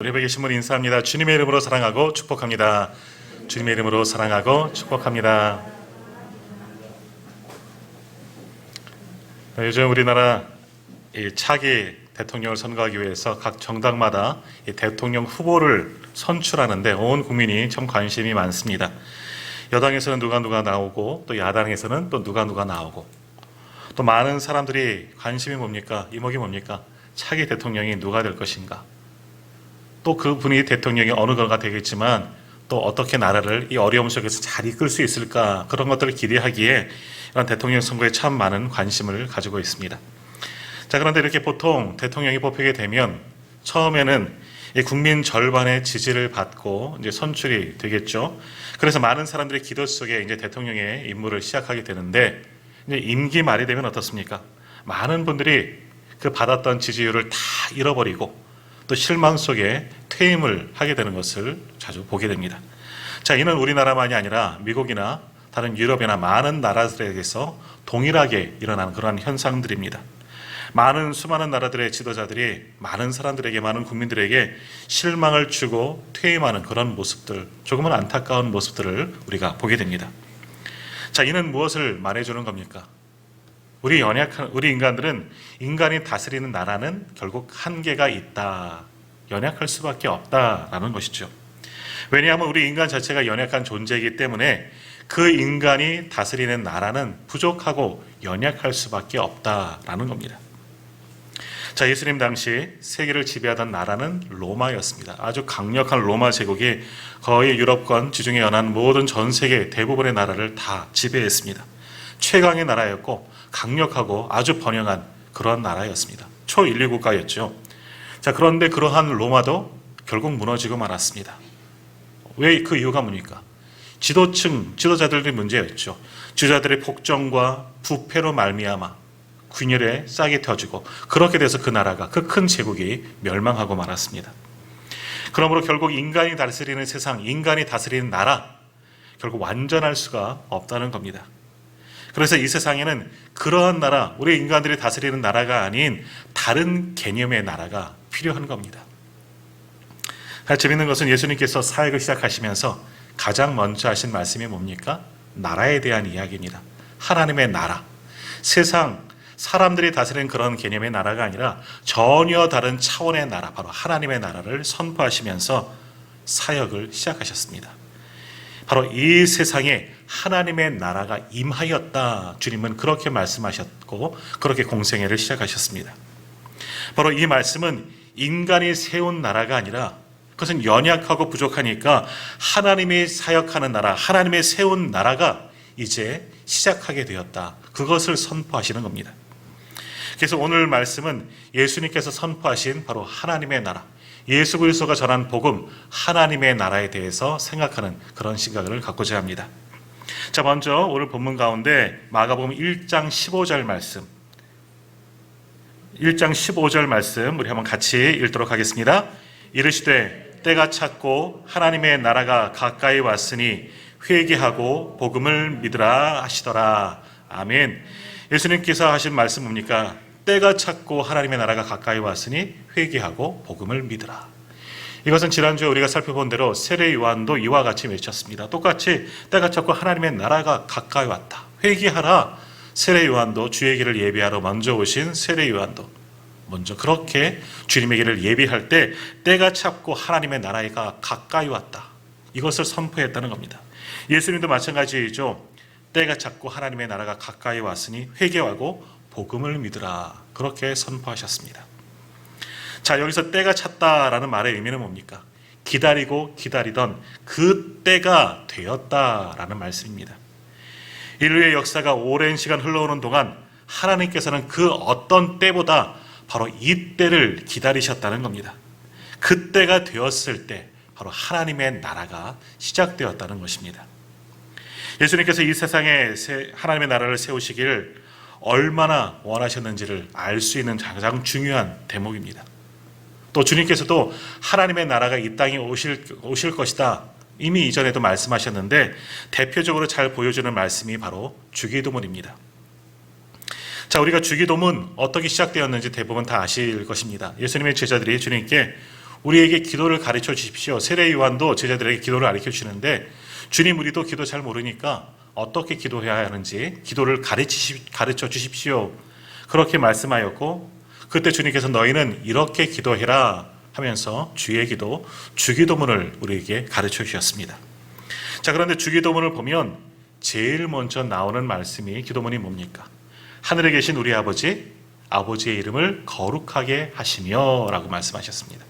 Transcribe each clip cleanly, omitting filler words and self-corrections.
우리 옆에 계신 분 인사합니다. 주님의 이름으로 사랑하고 축복합니다. 주님의 이름으로 사랑하고 축복합니다. 요즘 우리나라 차기 대통령을 선거하기 위해서 각 정당마다 대통령 후보를 선출하는데 온 국민이 참 관심이 많습니다. 여당에서는 누가 나오고 또 야당에서는 또 누가 나오고 또 많은 사람들이 관심이 뭡니까? 이목이 뭡니까? 차기 대통령이 누가 될 것인가? 또 그분이 대통령이 어느 거가 되겠지만 또 어떻게 나라를 이 어려움 속에서 잘 이끌 수 있을까, 그런 것들을 기대하기에 이런 대통령 선거에 참 많은 관심을 가지고 있습니다. 자, 그런데 이렇게 보통 대통령이 뽑히게 되면 처음에는 국민 절반의 지지를 받고 이제 선출이 되겠죠. 그래서 많은 사람들의 기도 속에 이제 대통령의 임무를 시작하게 되는데, 이제 임기 말이 되면 어떻습니까? 많은 분들이 그 받았던 지지율을 다 잃어버리고 또 실망 속에 퇴임을 하게 되는 것을 자주 보게 됩니다. 자, 이는 우리나라만이 아니라 미국이나 다른 유럽이나 많은 나라들에게서 동일하게 일어나는 그러한 현상들입니다. 수많은 나라들의 지도자들이 많은 사람들에게, 많은 국민들에게 실망을 주고 퇴임하는 그런 모습들, 조금은 안타까운 모습들을 우리가 보게 됩니다. 자, 이는 무엇을 말해주는 겁니까? 우리 인간들은, 인간이 다스리는 나라는 결국 한계가 있다, 연약할 수밖에 없다라는 것이죠. 왜냐하면 우리 인간 자체가 연약한 존재이기 때문에 그 인간이 다스리는 나라는 부족하고 연약할 수밖에 없다라는 겁니다. 자, 예수님 당시 세계를 지배하던 나라는 로마였습니다. 아주 강력한 로마 제국이 거의 유럽권, 지중해 연안 모든 전 세계 대부분의 나라를 다 지배했습니다. 최강의 나라였고 강력하고 아주 번영한 그런 나라였습니다. 초인류 국가였죠. 자, 그런데 그러한 로마도 결국 무너지고 말았습니다. 왜? 그 이유가 뭡니까? 지도자들의 문제였죠. 지도자들의 폭정과 부패로 말미암아 균열에 싹이 터지고, 그렇게 돼서 그 나라가, 그 큰 제국이 멸망하고 말았습니다. 그러므로 결국 인간이 다스리는 세상, 인간이 다스리는 나라, 결국 완전할 수가 없다는 겁니다. 그래서 이 세상에는 그러한 나라, 우리 인간들이 다스리는 나라가 아닌 다른 개념의 나라가 필요한 겁니다. 재밌는 것은 예수님께서 사역을 시작하시면서 가장 먼저 하신 말씀이 뭡니까? 나라에 대한 이야기입니다. 하나님의 나라, 세상, 사람들이 다스리는 그런 개념의 나라가 아니라 전혀 다른 차원의 나라, 바로 하나님의 나라를 선포하시면서 사역을 시작하셨습니다. 바로 이 세상에 하나님의 나라가 임하였다, 주님은 그렇게 말씀하셨고 그렇게 공생애를 시작하셨습니다. 바로 이 말씀은 인간이 세운 나라가 아니라, 그것은 연약하고 부족하니까 하나님이 사역하는 나라, 하나님의 세운 나라가 이제 시작하게 되었다, 그것을 선포하시는 겁니다. 그래서 오늘 말씀은 예수님께서 선포하신 바로 하나님의 나라, 예수 그리스도가 전한 복음, 하나님의 나라에 대해서 생각하는 그런 시각을 갖고자 합니다. 자, 먼저 오늘 본문 가운데 마가복음 1장 15절 말씀, 1장 15절 말씀 우리 한번 같이 읽도록 하겠습니다. 이르시되 때가 찼고 하나님의 나라가 가까이 왔으니 회개하고 복음을 믿으라 하시더라. 아멘. 예수님께서 하신 말씀 뭡니까? 때가 찼고 하나님의 나라가 가까이 왔으니 회개하고 복음을 믿으라. 이것은 지난주에 우리가 살펴본 대로 세례 요한도 이와 같이 외쳤습니다. 똑같이 때가 찼고 하나님의 나라가 가까이 왔다, 회개하라. 세례 요한도, 주의 길을 예비하러 먼저 오신 세례 요한도 먼저 그렇게 주님의 길을 예비할 때 때가 찼고 하나님의 나라가 가까이 왔다, 이것을 선포했다는 겁니다. 예수님도 마찬가지이죠. 때가 찼고 하나님의 나라가 가까이 왔으니 회개하고 복음을 믿으라, 그렇게 선포하셨습니다. 자, 여기서 때가 찼다라는 말의 의미는 뭡니까? 기다리고 기다리던 그 때가 되었다라는 말씀입니다. 인류의 역사가 오랜 시간 흘러오는 동안 하나님께서는 그 어떤 때보다 바로 이 때를 기다리셨다는 겁니다. 그 때가 되었을 때 바로 하나님의 나라가 시작되었다는 것입니다. 예수님께서 이 세상에 하나님의 나라를 세우시기를 얼마나 원하셨는지를 알 수 있는 가장 중요한 대목입니다. 또 주님께서도 하나님의 나라가 이 땅에 오실 것이다, 이미 이전에도 말씀하셨는데 대표적으로 잘 보여주는 말씀이 바로 주기도문입니다. 자, 우리가 주기도문 어떻게 시작되었는지 대부분 다 아실 것입니다. 예수님의 제자들이 주님께 우리에게 기도를 가르쳐 주십시오. 세례 요한도 제자들에게 기도를 가르쳐 주시는데 주님 우리도 기도 잘 모르니까 어떻게 기도해야 하는지 기도를 가르쳐 주십시오. 그렇게 말씀하였고 그때 주님께서 너희는 이렇게 기도해라 하면서 주의 기도, 주기도문을 우리에게 가르쳐 주셨습니다. 자, 그런데 주기도문을 보면 제일 먼저 나오는 말씀이 기도문이 뭡니까? 하늘에 계신 우리 아버지, 아버지의 이름을 거룩하게 하시며 라고 말씀하셨습니다.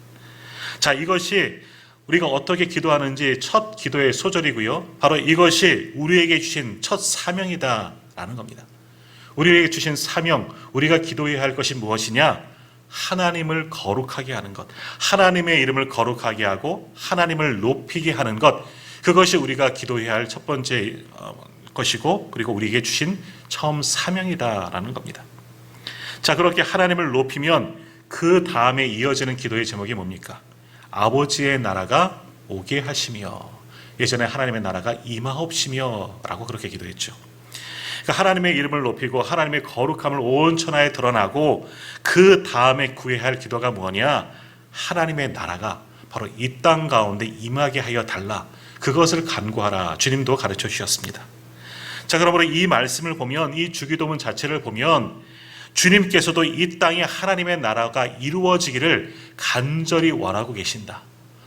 자, 이것이 우리가 어떻게 기도하는지 첫 기도의 소절이고요. 바로 이것이 우리에게 주신 첫 사명이다라는 겁니다. 우리에게 주신 사명, 우리가 기도해야 할 것이 무엇이냐? 하나님을 거룩하게 하는 것, 하나님의 이름을 거룩하게 하고 하나님을 높이게 하는 것, 그것이 우리가 기도해야 할 첫 번째 것이고 그리고 우리에게 주신 처음 사명이다라는 겁니다. 자, 그렇게 하나님을 높이면 그 다음에 이어지는 기도의 제목이 뭡니까? 아버지의 나라가 오게 하시며, 예전에 하나님의 나라가 임하옵시며 라고 그렇게 기도했죠. 그러니까 하나님의 이름을 높이고 하나님의 거룩함을 온 천하에 드러나고 그 다음에 구해야 할 기도가 뭐냐? 하나님의 나라가 바로 이 땅 가운데 임하게 하여 달라. 그것을 간구하라. 주님도 가르쳐 주셨습니다. 자, 그러므로 이 말씀을 보면, 이 주기도문 자체를 보면 주님께서도 이 땅에 하나님의 나라가 이루어지기를 간절히 원하고 계신다.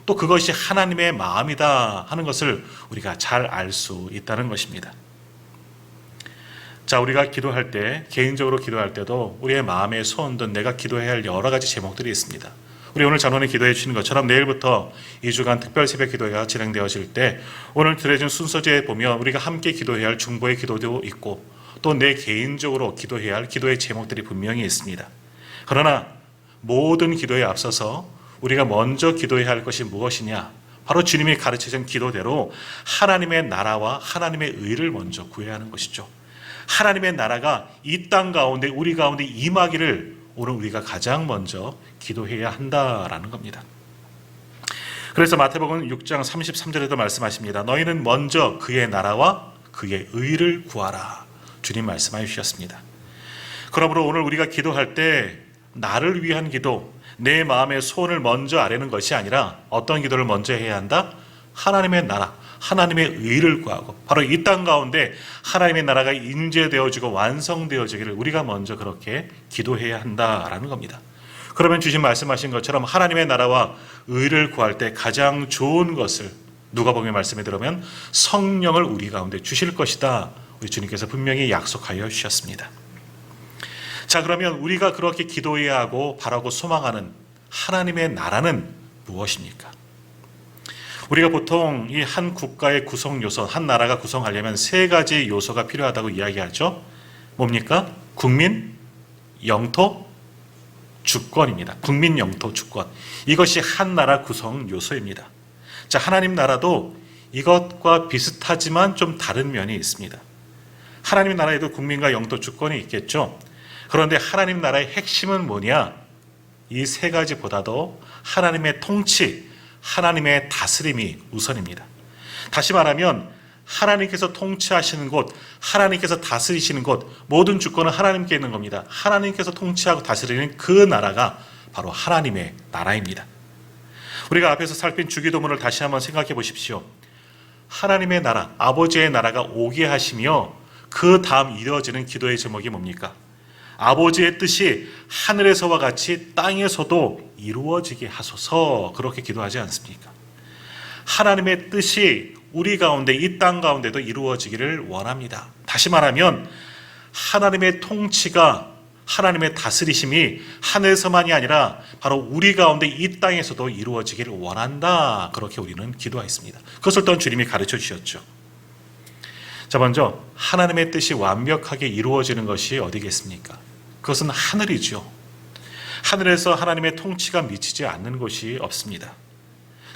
또 그것이 하나님의 마음이다 하는 것을 우리가 잘 알 수 있다는 것입니다. 자, 우리가 기도할 때, 개인적으로 기도할 때도 우리의 마음의 소원든 내가 기도해야 할 여러 가지 제목들이 있습니다. 우리 오늘 잔원에 기도해 주시는 것처럼 내일부터 2주간 특별 새벽 기도회가 진행되어질 때 오늘 들어진 순서지에 보면 우리가 함께 기도해야 할 중보의 기도도 있고 또 내 개인적으로 기도해야 할 기도의 제목들이 분명히 있습니다. 그러나 모든 기도에 앞서서 우리가 먼저 기도해야 할 것이 무엇이냐? 바로 주님이 가르치신 기도대로 하나님의 나라와 하나님의 의를 먼저 구해야 하는 것이죠. 하나님의 나라가 이 땅 가운데 우리 가운데 임하기를 오늘 우리가 가장 먼저 기도해야 한다라는 겁니다. 그래서 마태복음 6장 33절에도 말씀하십니다. 너희는 먼저 그의 나라와 그의 의를 구하라. 주님 말씀하여 주셨습니다. 그러므로 오늘 우리가 기도할 때 나를 위한 기도, 내 마음의 소원을 먼저 아뢰는 것이 아니라 어떤 기도를 먼저 해야 한다? 하나님의 나라, 하나님의 의를 구하고 바로 이 땅 가운데 하나님의 나라가 인재되어지고 완성되어지기를 우리가 먼저 그렇게 기도해야 한다라는 겁니다. 그러면 주님 말씀하신 것처럼 하나님의 나라와 의를 구할 때 가장 좋은 것을 누가복음의 말씀에 들으면 성령을 우리 가운데 주실 것이다. 우리 주님께서 분명히 약속하여 주셨습니다. 자, 그러면 우리가 그렇게 기도해야 하고 바라고 소망하는 하나님의 나라는 무엇입니까? 우리가 보통 이 한 국가의 구성 요소, 한 나라가 구성하려면 세 가지 요소가 필요하다고 이야기하죠. 뭡니까? 국민, 영토, 주권입니다. 국민, 영토, 주권. 이것이 한 나라 구성 요소입니다. 자, 하나님 나라도 이것과 비슷하지만 좀 다른 면이 있습니다. 하나님 나라에도 국민과 영토, 주권이 있겠죠. 그런데 하나님 나라의 핵심은 뭐냐? 이 세 가지보다도 하나님의 통치, 하나님의 다스림이 우선입니다. 다시 말하면 하나님께서 통치하시는 곳, 하나님께서 다스리시는 곳, 모든 주권은 하나님께 있는 겁니다. 하나님께서 통치하고 다스리는 그 나라가 바로 하나님의 나라입니다. 우리가 앞에서 살핀 주기도문을 다시 한번 생각해 보십시오. 하나님의 나라, 아버지의 나라가 오게 하시며 그 다음 이루어지는 기도의 제목이 뭡니까? 아버지의 뜻이 하늘에서와 같이 땅에서도 이루어지게 하소서. 그렇게 기도하지 않습니까? 하나님의 뜻이 우리 가운데 이 땅 가운데도 이루어지기를 원합니다. 다시 말하면 하나님의 통치가, 하나님의 다스리심이 하늘에서만이 아니라 바로 우리 가운데 이 땅에서도 이루어지기를 원한다. 그렇게 우리는 기도했습니다. 그것을 또한 주님이 가르쳐 주셨죠. 자, 먼저 하나님의 뜻이 완벽하게 이루어지는 것이 어디겠습니까? 그것은 하늘이죠. 하늘에서 하나님의 통치가 미치지 않는 곳이 없습니다.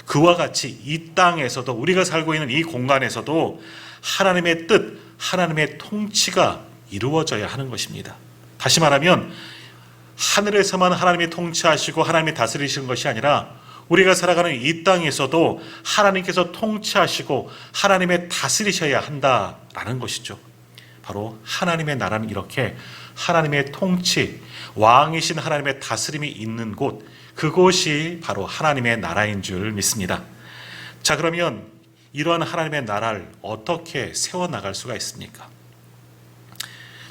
그와 같이 이 땅에서도, 우리가 살고 있는 이 공간에서도 하나님의 뜻, 하나님의 통치가 이루어져야 하는 것입니다. 다시 말하면 하늘에서만 하나님이 통치하시고 하나님이 다스리시는 것이 아니라 우리가 살아가는 이 땅에서도 하나님께서 통치하시고 하나님의 다스리셔야 한다라는 것이죠. 바로 하나님의 나라는 이렇게 하나님의 통치, 왕이신 하나님의 다스림이 있는 곳, 그곳이 바로 하나님의 나라인 줄 믿습니다. 자, 그러면 이러한 하나님의 나라를 어떻게 세워나갈 수가 있습니까?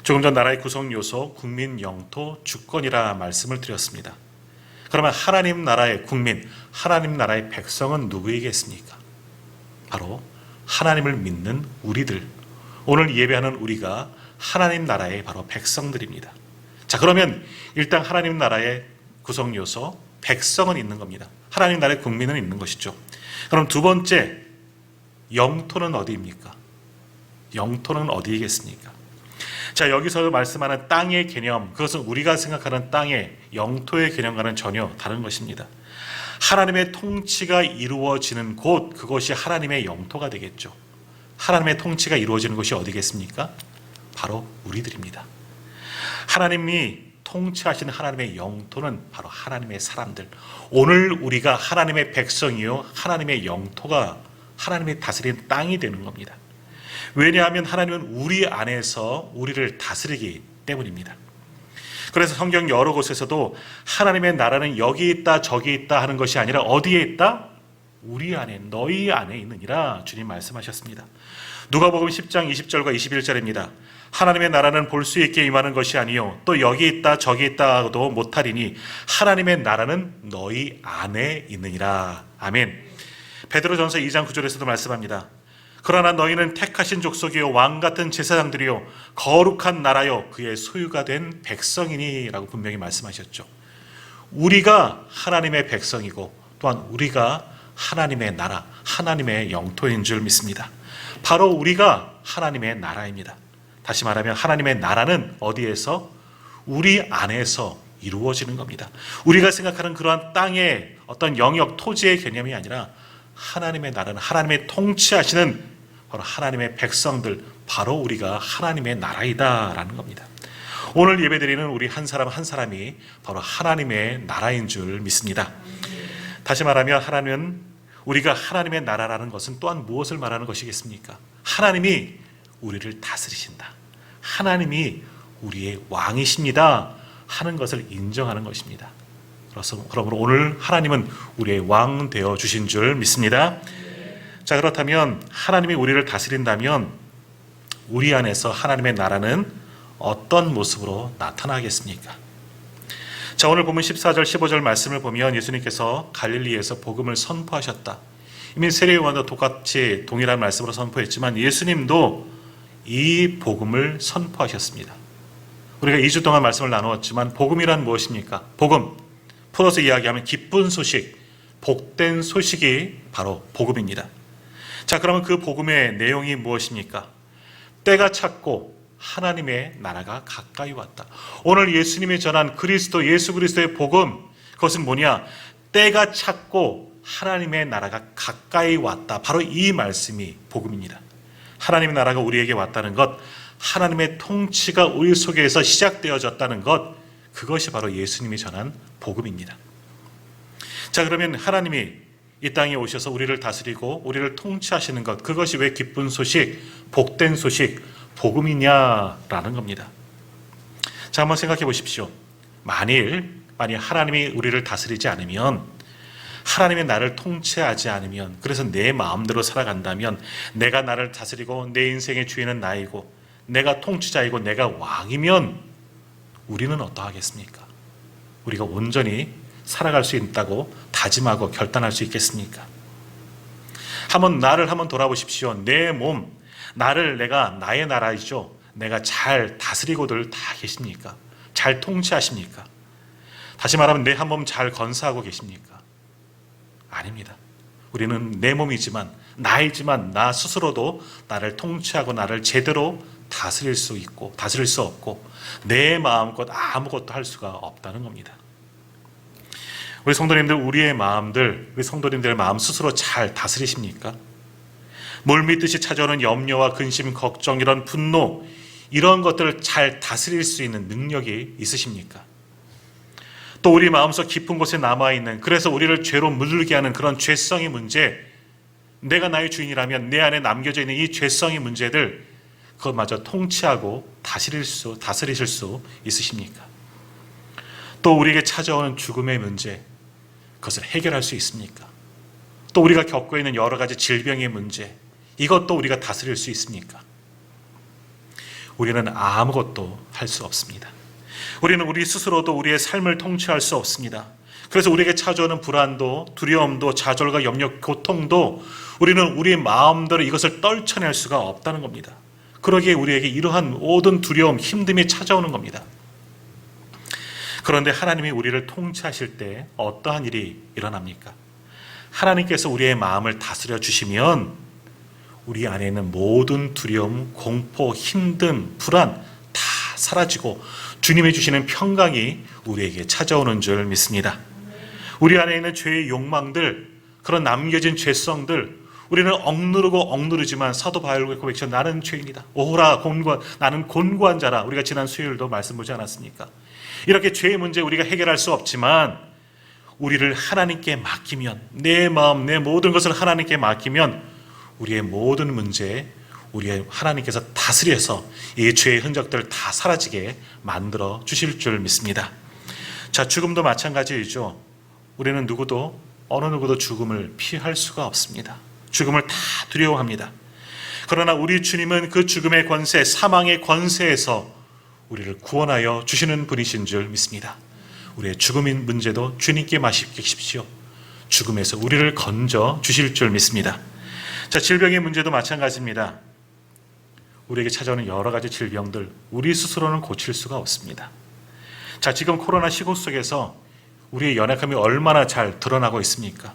조금 전 나라의 구성 요소, 국민, 영토, 주권이라 말씀을 드렸습니다. 그러면 하나님 나라의 국민, 하나님 나라의 백성은 누구이겠습니까? 바로 하나님을 믿는 우리들, 오늘 예배하는 우리가 하나님 나라의 바로 백성들입니다. 자, 그러면 일단 하나님 나라의 구성 요소, 백성은 있는 겁니다. 하나님 나라의 국민은 있는 것이죠. 그럼 두 번째, 영토는 어디입니까? 영토는 어디이겠습니까? 자, 여기서 말씀하는 땅의 개념, 그것은 우리가 생각하는 땅의 영토의 개념과는 전혀 다른 것입니다. 하나님의 통치가 이루어지는 곳, 그것이 하나님의 영토가 되겠죠. 하나님의 통치가 이루어지는 곳이 어디겠습니까? 바로 우리들입니다. 하나님이 통치하시는 하나님의 영토는 바로 하나님의 사람들. 오늘 우리가 하나님의 백성이요, 하나님의 영토가 하나님의 다스린 땅이 되는 겁니다. 왜냐하면 하나님은 우리 안에서 우리를 다스리기 때문입니다. 그래서 성경 여러 곳에서도 하나님의 나라는 여기 있다 저기 있다 하는 것이 아니라 어디에 있다? 우리 안에, 너희 안에 있느니라 주님 말씀하셨습니다. 누가복음 10장 20절과 21절입니다. 하나님의 나라는 볼 수 있게 임하는 것이 아니요 또 여기 있다 저기 있다도 못하리니 하나님의 나라는 너희 안에 있느니라. 아멘. 베드로전서 2장 9절에서도 말씀합니다. 그러나 너희는 택하신 족속이요 왕같은 제사장들이요 거룩한 나라요 그의 소유가 된 백성이니 라고 분명히 말씀하셨죠. 우리가 하나님의 백성이고 또한 우리가 하나님의 나라, 하나님의 영토인 줄 믿습니다. 바로 우리가 하나님의 나라입니다. 다시 말하면 하나님의 나라는 어디에서? 우리 안에서 이루어지는 겁니다. 우리가 생각하는 그러한 땅의 어떤 영역, 토지의 개념이 아니라 하나님의 나라는 하나님의 통치하시는 바로 하나님의 백성들, 바로 우리가 하나님의 나라이다라는 겁니다. 오늘 예배드리는 우리 한 사람 한 사람이 바로 하나님의 나라인 줄 믿습니다. 다시 말하면 하나님은 우리가 하나님의 나라라는 것은 또한 무엇을 말하는 것이겠습니까? 하나님이 우리를 다스리신다. 하나님이 우리의 왕이십니다 하는 것을 인정하는 것입니다. 그러므로 오늘 하나님은 우리의 왕 되어 주신 줄 믿습니다. 자, 그렇다면 하나님이 우리를 다스린다면 우리 안에서 하나님의 나라는 어떤 모습으로 나타나겠습니까? 자, 오늘 보면 14절 15절 말씀을 보면 예수님께서 갈릴리에서 복음을 선포하셨다. 이미 세례요한도 똑같이 동일한 말씀으로 선포했지만 예수님도 이 복음을 선포하셨습니다. 우리가 2주 동안 말씀을 나누었지만 복음이란 무엇입니까? 복음, 풀어서 이야기하면 기쁜 소식, 복된 소식이 바로 복음입니다. 자, 그러면 그 복음의 내용이 무엇입니까? 때가 찼고 하나님의 나라가 가까이 왔다. 오늘 예수님이 전한 그리스도, 예수 그리스도의 복음, 그것은 뭐냐? 때가 찼고 하나님의 나라가 가까이 왔다. 바로 이 말씀이 복음입니다. 하나님의 나라가 우리에게 왔다는 것, 하나님의 통치가 우리 속에서 시작되어졌다는 것, 그것이 바로 예수님이 전한 복음입니다. 자, 그러면 하나님이 이 땅에 오셔서 우리를 다스리고 우리를 통치하시는 것, 그것이 왜 기쁜 소식, 복된 소식, 복음이냐라는 겁니다. 자, 한번 생각해 보십시오. 만일 하나님이 우리를 다스리지 않으면, 하나님의 나를 통치하지 않으면, 그래서 내 마음대로 살아간다면, 내가 나를 다스리고 내 인생의 주인은 나이고 내가 통치자이고 내가 왕이면 우리는 어떠하겠습니까? 우리가 온전히 살아갈 수 있다고 다짐하고 결단할 수 있겠습니까? 나를 한번 돌아보십시오. 내 몸, 내가 나의 나라이죠. 내가 잘 다스리고들 다 계십니까? 잘 통치하십니까? 다시 말하면 내 한 몸 잘 건사하고 계십니까? 아닙니다. 우리는 내 몸이지만, 나이지만 나 스스로도 나를 통치하고 나를 제대로 다스릴 수 있고 다스릴 수 없고 내 마음껏 아무것도 할 수가 없다는 겁니다. 우리 성도님들, 우리 성도님들의 마음 스스로 잘 다스리십니까? 물밀듯이 찾아오는 염려와 근심, 걱정, 이런 분노, 이런 것들을 잘 다스릴 수 있는 능력이 있으십니까? 또 우리 마음속 깊은 곳에 남아있는, 그래서 우리를 죄로 물들게 하는 그런 죄성의 문제, 내가 나의 주인이라면 내 안에 남겨져 있는 이 죄성의 문제들, 그것마저 통치하고 다스리실 수 있으십니까? 또 우리에게 찾아오는 죽음의 문제, 그것을 해결할 수 있습니까? 또 우리가 겪고 있는 여러 가지 질병의 문제, 이것도 우리가 다스릴 수 있습니까? 우리는 아무것도 할 수 없습니다. 우리는 우리 스스로도 우리의 삶을 통치할 수 없습니다. 그래서 우리에게 찾아오는 불안도, 두려움도, 좌절과 염려, 고통도 우리는 우리의 마음대로 이것을 떨쳐낼 수가 없다는 겁니다. 그러기에 우리에게 이러한 모든 두려움, 힘듦이 찾아오는 겁니다. 그런데 하나님이 우리를 통치하실 때 어떠한 일이 일어납니까? 하나님께서 우리의 마음을 다스려 주시면 우리 안에 있는 모든 두려움, 공포, 힘듦, 불안 다 사라지고 주님이 주시는 평강이 우리에게 찾아오는 줄 믿습니다. 우리 안에 있는 죄의 욕망들, 그런 남겨진 죄성들, 우리는 억누르지만 사도 바울과 고백처럼 나는 죄인이다. 오호라 나는 곤고한 자라. 우리가 지난 수요일도 말씀 보지 않았습니까? 이렇게 죄의 문제 우리가 해결할 수 없지만 우리를 하나님께 맡기면, 내 마음, 내 모든 것을 하나님께 맡기면 우리의 모든 문제, 우리의 하나님께서 다스려서 이 죄의 흔적들을 다 사라지게 만들어 주실 줄 믿습니다. 자, 죽음도 마찬가지이죠. 우리는 어느 누구도 죽음을 피할 수가 없습니다. 죽음을 다 두려워합니다. 그러나 우리 주님은 그 죽음의 권세, 사망의 권세에서 우리를 구원하여 주시는 분이신 줄 믿습니다. 우리의 죽음의 문제도 주님께 맡기십시오. 죽음에서 우리를 건져 주실 줄 믿습니다. 자, 질병의 문제도 마찬가지입니다. 우리에게 찾아오는 여러 가지 질병들, 우리 스스로는 고칠 수가 없습니다. 자, 지금 코로나 시국 속에서 우리의 연약함이 얼마나 잘 드러나고 있습니까?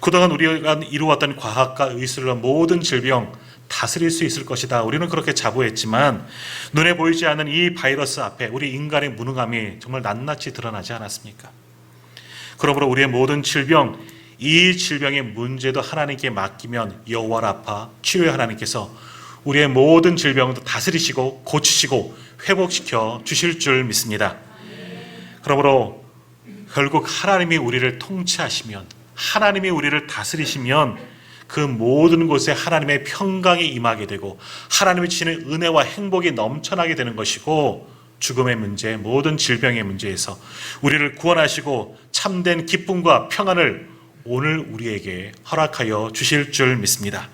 그동안 우리가 이루었던 과학과 의술로 모든 질병 다스릴 수 있을 것이다. 우리는 그렇게 자부했지만 눈에 보이지 않는 이 바이러스 앞에 우리 인간의 무능함이 정말 낱낱이 드러나지 않았습니까? 그러므로 우리의 모든 질병, 이 질병의 문제도 하나님께 맡기면 여호와 라파, 치유의 하나님께서 우리의 모든 질병도 다스리시고 고치시고 회복시켜 주실 줄 믿습니다. 그러므로 결국 하나님이 우리를 통치하시면, 하나님이 우리를 다스리시면 그 모든 곳에 하나님의 평강이 임하게 되고 하나님이 주시는 은혜와 행복이 넘쳐나게 되는 것이고, 죽음의 문제, 모든 질병의 문제에서 우리를 구원하시고 참된 기쁨과 평안을 오늘 우리에게 허락하여 주실 줄 믿습니다.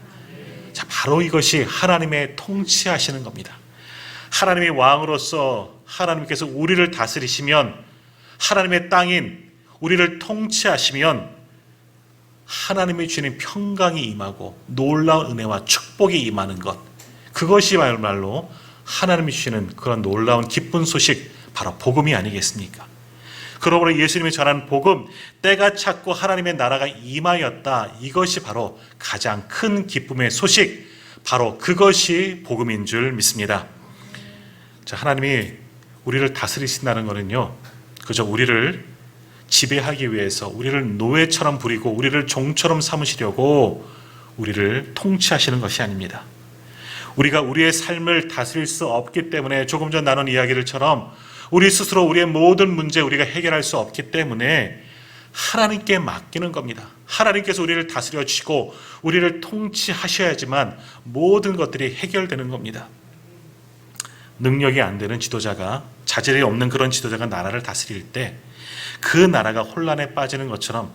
자, 바로 이것이 하나님의 통치하시는 겁니다. 하나님의 왕으로서 하나님께서 우리를 다스리시면, 하나님의 땅인 우리를 통치하시면 하나님이 주시는 평강이 임하고 놀라운 은혜와 축복이 임하는 것, 그것이 말로 하나님이 주시는 그런 놀라운 기쁜 소식, 바로 복음이 아니겠습니까? 그러므로 예수님이 전한 복음, 때가 찼고 하나님의 나라가 임하였다, 이것이 바로 가장 큰 기쁨의 소식, 바로 그것이 복음인 줄 믿습니다. 자, 하나님이 우리를 다스리신다는 것은요, 그저 우리를 지배하기 위해서 우리를 노예처럼 부리고 우리를 종처럼 삼으시려고 우리를 통치하시는 것이 아닙니다. 우리가 우리의 삶을 다스릴 수 없기 때문에, 조금 전 나눈 이야기들처럼 우리 스스로 우리의 모든 문제 우리가 해결할 수 없기 때문에 하나님께 맡기는 겁니다. 하나님께서 우리를 다스려 주시고 우리를 통치하셔야지만 모든 것들이 해결되는 겁니다. 능력이 안 되는 지도자가, 자질이 없는 그런 지도자가 나라를 다스릴 때 그 나라가 혼란에 빠지는 것처럼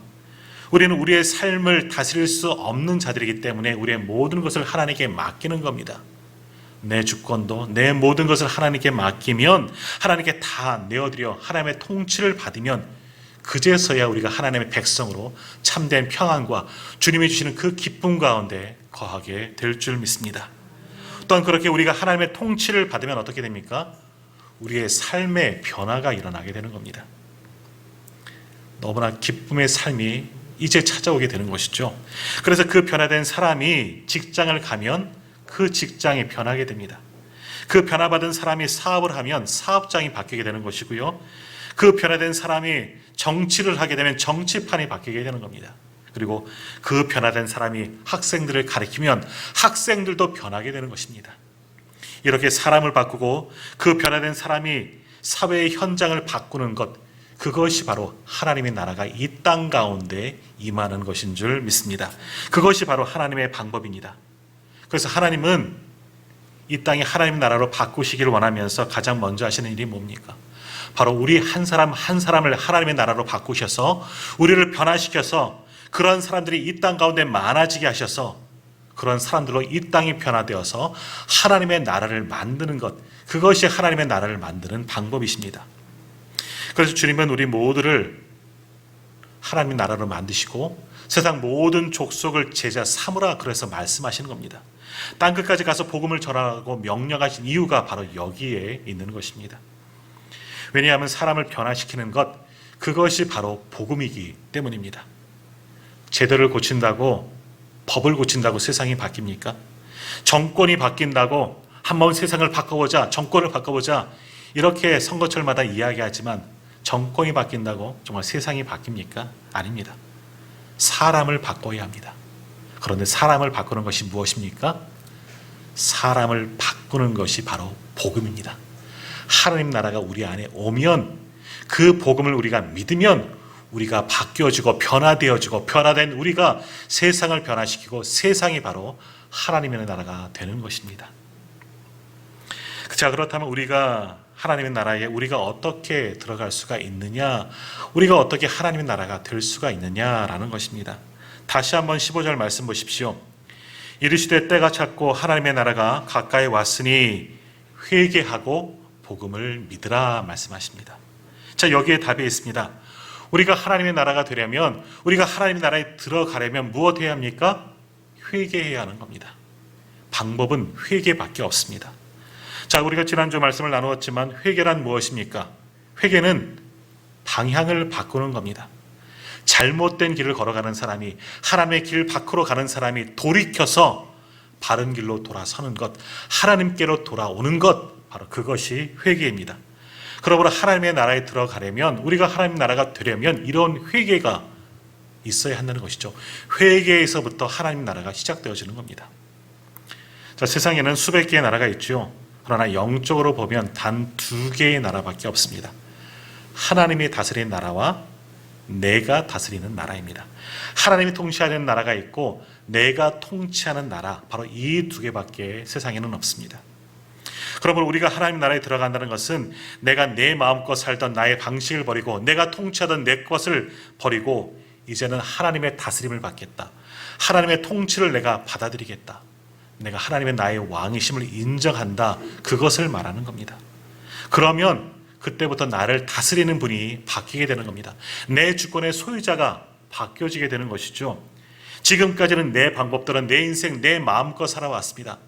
우리는 우리의 삶을 다스릴 수 없는 자들이기 때문에 우리의 모든 것을 하나님께 맡기는 겁니다. 내 주권도, 내 모든 것을 하나님께 맡기면, 하나님께 다 내어드려 하나님의 통치를 받으면 그제서야 우리가 하나님의 백성으로 참된 평안과 주님이 주시는 그 기쁨 가운데 거하게 될 줄 믿습니다. 또한 그렇게 우리가 하나님의 통치를 받으면 어떻게 됩니까? 우리의 삶의 변화가 일어나게 되는 겁니다. 너무나 기쁨의 삶이 이제 찾아오게 되는 것이죠. 그래서 그 변화된 사람이 직장을 가면 그 직장이 변하게 됩니다. 그 변화받은 사람이 사업을 하면 사업장이 바뀌게 되는 것이고요. 그 변화된 사람이 정치를 하게 되면 정치판이 바뀌게 되는 겁니다. 그리고 그 변화된 사람이 학생들을 가르치면 학생들도 변하게 되는 것입니다. 이렇게 사람을 바꾸고 그 변화된 사람이 사회의 현장을 바꾸는 것, 그것이 바로 하나님의 나라가 이 땅 가운데 임하는 것인 줄 믿습니다. 그것이 바로 하나님의 방법입니다. 그래서 하나님은 이 땅이 하나님의 나라로 바꾸시기를 원하면서 가장 먼저 하시는 일이 뭡니까? 바로 우리 한 사람 한 사람을 하나님의 나라로 바꾸셔서 우리를 변화시켜서 그런 사람들이 이 땅 가운데 많아지게 하셔서 그런 사람들로 이 땅이 변화되어서 하나님의 나라를 만드는 것, 그것이 하나님의 나라를 만드는 방법이십니다. 그래서 주님은 우리 모두를 하나님의 나라로 만드시고 세상 모든 족속을 제자 삼으라 그래서 말씀하시는 겁니다. 땅끝까지 가서 복음을 전하라고 명령하신 이유가 바로 여기에 있는 것입니다. 왜냐하면 사람을 변화시키는 것, 그것이 바로 복음이기 때문입니다. 제도를 고친다고, 법을 고친다고 세상이 바뀝니까? 정권이 바뀐다고 한번 세상을 바꿔보자, 정권을 바꿔보자, 이렇게 선거철마다 이야기하지만 정권이 바뀐다고 정말 세상이 바뀝니까? 아닙니다. 사람을 바꿔야 합니다. 그런데 사람을 바꾸는 것이 무엇입니까? 사람을 바꾸는 것이 바로 복음입니다. 하나님 나라가 우리 안에 오면 그 복음을 우리가 믿으면 우리가 바뀌어지고 변화되어지고 변화된 우리가 세상을 변화시키고 세상이 바로 하나님의 나라가 되는 것입니다. 자, 그렇다면 우리가 하나님의 나라에 우리가 어떻게 들어갈 수가 있느냐, 우리가 어떻게 하나님의 나라가 될 수가 있느냐라는 것입니다. 다시 한번 15절 말씀 보십시오. 이르시되 때가 찼고 하나님의 나라가 가까이 왔으니 회개하고 복음을 믿으라 말씀하십니다. 자, 여기에 답이 있습니다. 우리가 하나님의 나라가 되려면, 우리가 하나님의 나라에 들어가려면 무엇해야 합니까? 회개해야 하는 겁니다. 방법은 회개밖에 없습니다. 자, 우리가 지난주 말씀을 나누었지만 회개란 무엇입니까? 회개는 방향을 바꾸는 겁니다. 잘못된 길을 걸어가는 사람이, 하나님의 길 밖으로 가는 사람이 돌이켜서 바른 길로 돌아서는 것, 하나님께로 돌아오는 것, 바로 그것이 회개입니다. 그러므로 하나님의 나라에 들어가려면, 우리가 하나님 나라가 되려면 이런 회개가 있어야 한다는 것이죠. 회개에서부터 하나님 나라가 시작되어지는 겁니다. 자, 세상에는 수백 개의 나라가 있죠. 그러나 영적으로 보면 단 2개의 나라밖에 없습니다. 하나님이 다스리는 나라와 내가 다스리는 나라입니다. 하나님이 통치하는 나라가 있고 내가 통치하는 나라, 바로 이 2개밖에 세상에는 없습니다. 그러므로 우리가 하나님 나라에 들어간다는 것은 내가 내 마음껏 살던 나의 방식을 버리고 내가 통치하던 내 것을 버리고 이제는 하나님의 다스림을 받겠다. 하나님의 통치를 내가 받아들이겠다. 내가 하나님의 나의 왕이심을 인정한다. 그것을 말하는 겁니다. 그러면 그때부터 나를 다스리는 분이 바뀌게 되는 겁니다. 내 주권의 소유자가 바뀌어지게 되는 것이죠. 지금까지는 내 방법대로 내 인생, 내 마음껏 살아왔습니다.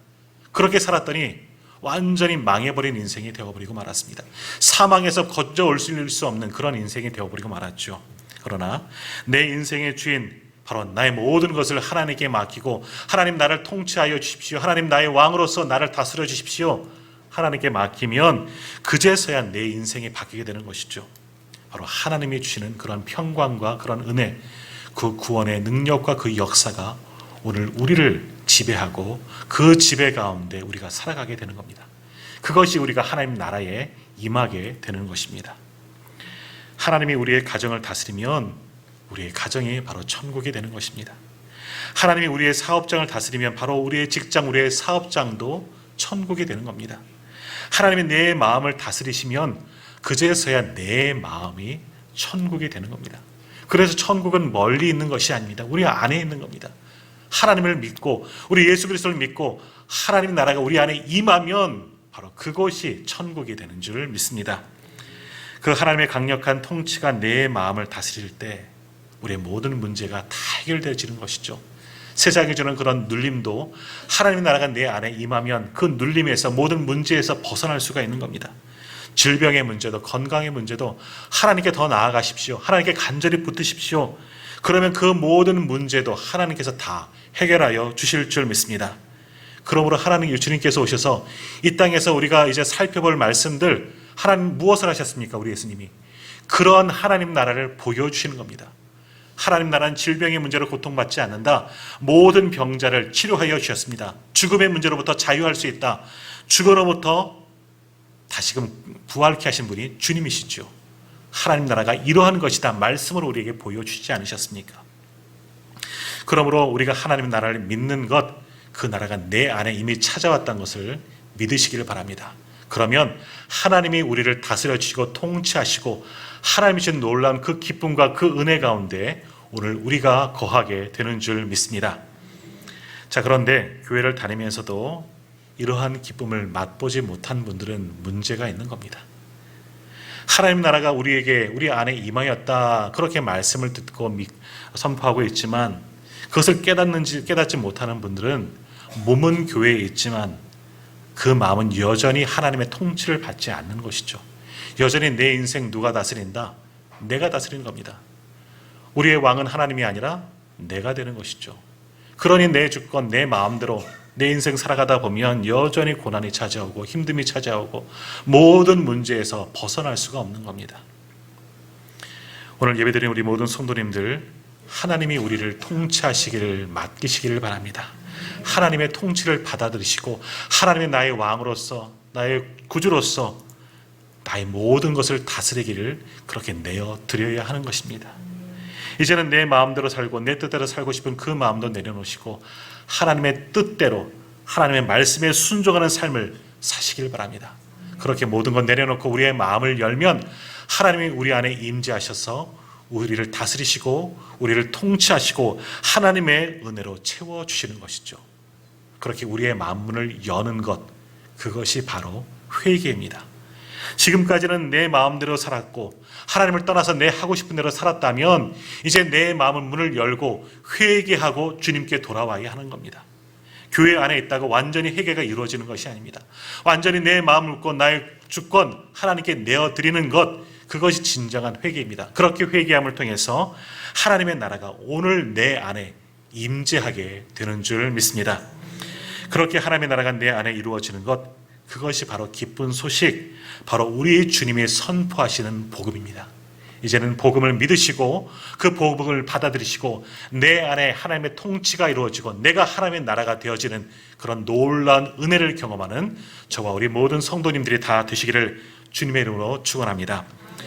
그렇게 살았더니 완전히 망해버린 인생이 되어버리고 말았습니다. 사망에서 건져올 수 없는 그런 인생이 되어버리고 말았죠. 그러나 내 인생의 주인, 바로 나의 모든 것을 하나님께 맡기고 하나님 나를 통치하여 주십시오. 하나님 나의 왕으로서 나를 다스려 주십시오. 하나님께 맡기면 그제서야 내 인생이 바뀌게 되는 것이죠. 바로 하나님이 주시는 그런 평강과 그런 은혜, 그 구원의 능력과 그 역사가 오늘 우리를 지배하고 그 지배 가운데 우리가 살아가게 되는 겁니다. 그것이 우리가 하나님 나라에 임하게 되는 것입니다. 하나님이 우리의 가정을 다스리면 우리의 가정이 바로 천국이 되는 것입니다. 하나님이 우리의 사업장을 다스리면 바로 우리의 직장, 우리의 사업장도 천국이 되는 겁니다. 하나님이 내 마음을 다스리시면 그제서야 내 마음이 천국이 되는 겁니다. 그래서 천국은 멀리 있는 것이 아닙니다. 우리 안에 있는 겁니다. 하나님을 믿고 우리 예수 그리스도를 믿고 하나님 나라가 우리 안에 임하면 바로 그것이 천국이 되는 줄 믿습니다. 그 하나님의 강력한 통치가 내 마음을 다스릴 때 우리의 모든 문제가 다 해결되어지는 것이죠. 세상이 주는 그런 눌림도 하나님의 나라가 내 안에 임하면 그 눌림에서 모든 문제에서 벗어날 수가 있는 겁니다. 질병의 문제도 건강의 문제도 하나님께 더 나아가십시오. 하나님께 간절히 붙으십시오. 그러면 그 모든 문제도 하나님께서 다 해결하여 주실 줄 믿습니다. 그러므로 하나님 주님께서 오셔서 이 땅에서 우리가 이제 살펴볼 말씀들, 하나님 무엇을 하셨습니까? 우리 예수님이 그런 하나님 나라를 보여주시는 겁니다. 하나님 나라는 질병의 문제로 고통받지 않는다. 모든 병자를 치료하여 주셨습니다. 죽음의 문제로부터 자유할 수 있다. 죽음으로부터 다시금 부활케 하신 분이 주님이시죠. 하나님 나라가 이러한 것이다. 말씀으로 우리에게 보여주시지 않으셨습니까? 그러므로 우리가 하나님 나라를 믿는 것, 그 나라가 내 안에 이미 찾아왔다는 것을 믿으시기를 바랍니다. 그러면 하나님이 우리를 다스려 주시고 통치하시고 하나님이 주신 놀라운 그 기쁨과 그 은혜 가운데 오늘 우리가 거하게 되는 줄 믿습니다. 자, 그런데 교회를 다니면서도 이러한 기쁨을 맛보지 못한 분들은 문제가 있는 겁니다. 하나님 나라가 우리 안에 임하였다, 그렇게 말씀을 듣고 선포하고 있지만 그것을 깨닫지 못하는 분들은 몸은 교회에 있지만 그 마음은 여전히 하나님의 통치를 받지 않는 것이죠. 여전히 내 인생 누가 다스린다? 내가 다스리는 겁니다. 우리의 왕은 하나님이 아니라 내가 되는 것이죠. 그러니 내 주권, 내 마음대로 내 인생 살아가다 보면 여전히 고난이 찾아오고 힘듦이 찾아오고 모든 문제에서 벗어날 수가 없는 겁니다. 오늘 예배드린 우리 모든 성도님들, 하나님이 우리를 통치하시기를 맡기시기를 바랍니다. 하나님의 통치를 받아들이시고 하나님의 나의 왕으로서, 나의 구주로서 나의 모든 것을 다스리기를 그렇게 내어드려야 하는 것입니다. 이제는 내 마음대로 살고 내 뜻대로 살고 싶은 그 마음도 내려놓으시고 하나님의 뜻대로 하나님의 말씀에 순종하는 삶을 사시길 바랍니다. 그렇게 모든 것 내려놓고 우리의 마음을 열면 하나님이 우리 안에 임재하셔서 우리를 다스리시고 우리를 통치하시고 하나님의 은혜로 채워주시는 것이죠. 그렇게 우리의 마음문을 여는 것, 그것이 바로 회개입니다. 지금까지는 내 마음대로 살았고 하나님을 떠나서 내 하고 싶은 대로 살았다면 이제 내 마음은 문을 열고 회개하고 주님께 돌아와야 하는 겁니다. 교회 안에 있다가 완전히 회개가 이루어지는 것이 아닙니다. 완전히 내 마음을 묻고 나의 주권 하나님께 내어드리는 것, 그것이 진정한 회개입니다. 그렇게 회개함을 통해서 하나님의 나라가 오늘 내 안에 임재하게 되는 줄 믿습니다. 그렇게 하나님의 나라가 내 안에 이루어지는 것, 그것이 바로 기쁜 소식, 바로 우리 주님이 선포하시는 복음입니다. 이제는 복음을 믿으시고 그 복음을 받아들이시고 내 안에 하나님의 통치가 이루어지고 내가 하나님의 나라가 되어지는 그런 놀라운 은혜를 경험하는 저와 우리 모든 성도님들이 다 되시기를 주님의 이름으로 축원합니다.